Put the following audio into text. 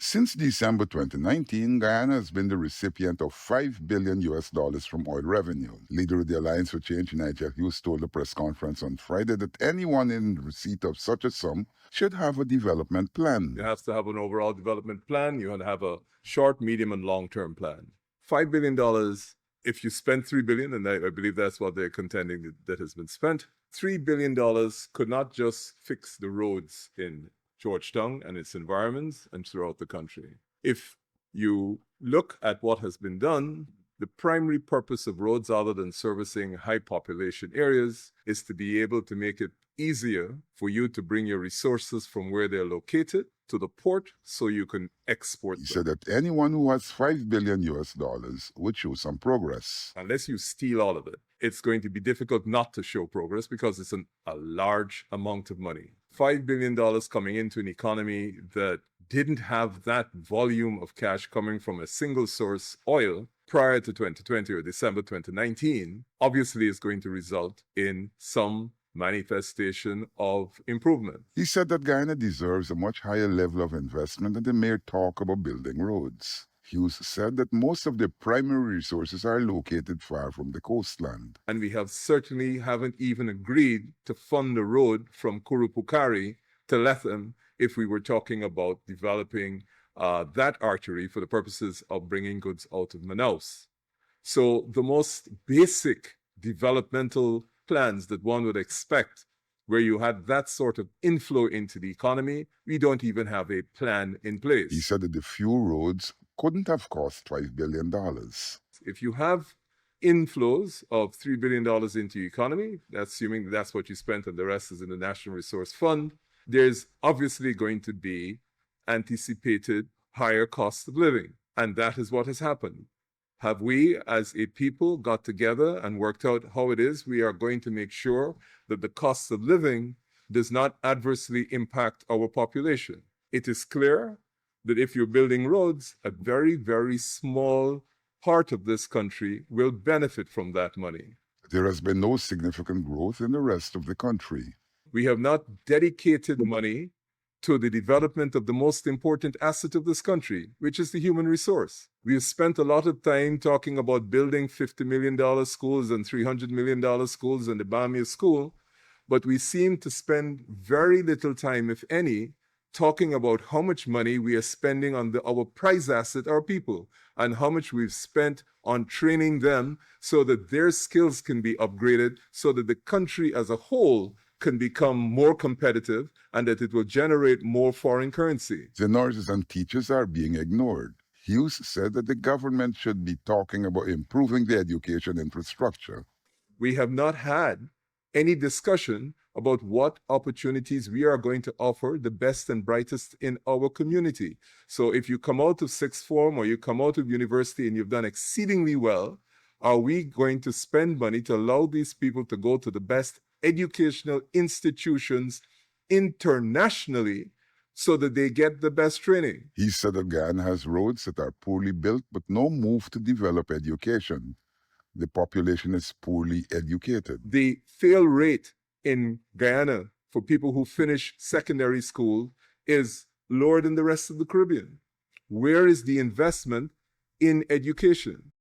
Since December 2019, Guyana has been the recipient of $5 billion from oil revenue. Leader of the Alliance for Change, Nigel Hughes, told a press conference on Friday that anyone in receipt of such a sum should have a development plan. You have to have an overall development plan. You have to have a short, medium, and long-term plan. $5 billion, if you spend $3 billion, and I believe that's what they're contending that has been spent, $3 billion could not just fix the roads in Georgetown and its environments and throughout the country. If you look at what has been done, the primary purpose of roads, other than servicing high population areas, is to be able to make it easier for you to bring your resources from where they're located to the port so you can export them. He said that anyone who has $5 billion would show some progress. Unless you steal all of it, it's going to be difficult not to show progress because it's a large amount of money. $5 billion coming into an economy that didn't have that volume of cash coming from a single source, oil, prior to 2020 or December 2019, obviously is going to result in some manifestation of improvement. He said that Guyana deserves a much higher level of investment than the mere talk about building roads. Hughes said that most of the primary resources are located far from the coastland. And we certainly haven't even agreed to fund a road from Kurupukari to Lethem if we were talking about developing that artery for the purposes of bringing goods out of Manaus. So the most basic developmental plans that one would expect where you had that sort of inflow into the economy, we don't even have a plan in place. He said that the few roads couldn't have cost $5 billion. If you have inflows of $3 billion into the economy, assuming that's what you spent and the rest is in the National Resource Fund, there's obviously going to be anticipated higher cost of living. And that is what has happened. Have we, as a people, got together and worked out how it is we are going to make sure that the cost of living does not adversely impact our population? It is clear that if you're building roads, a very, very small part of this country will benefit from that money. There has been no significant growth in the rest of the country. We have not dedicated money to the development of the most important asset of this country, which is the human resource. We have spent a lot of time talking about building $50 million schools and $300 million schools and the Bamia School, but we seem to spend very little time, if any, talking about how much money we are spending on our prize asset, our people, and how much we've spent on training them so that their skills can be upgraded, so that the country as a whole can become more competitive and that it will generate more foreign currency. The nurses and teachers are being ignored. Hughes said that the government should be talking about improving the education infrastructure. We have not had any discussion about what opportunities we are going to offer the best and brightest in our community. So if you come out of sixth form or you come out of university and you've done exceedingly well, are we going to spend money to allow these people to go to the best educational institutions internationally so that they get the best training? He said that Guyana has roads that are poorly built but no move to develop education. The population is poorly educated. The fail rate in Guyana for people who finish secondary school is lower than the rest of the Caribbean. Where is the investment in education?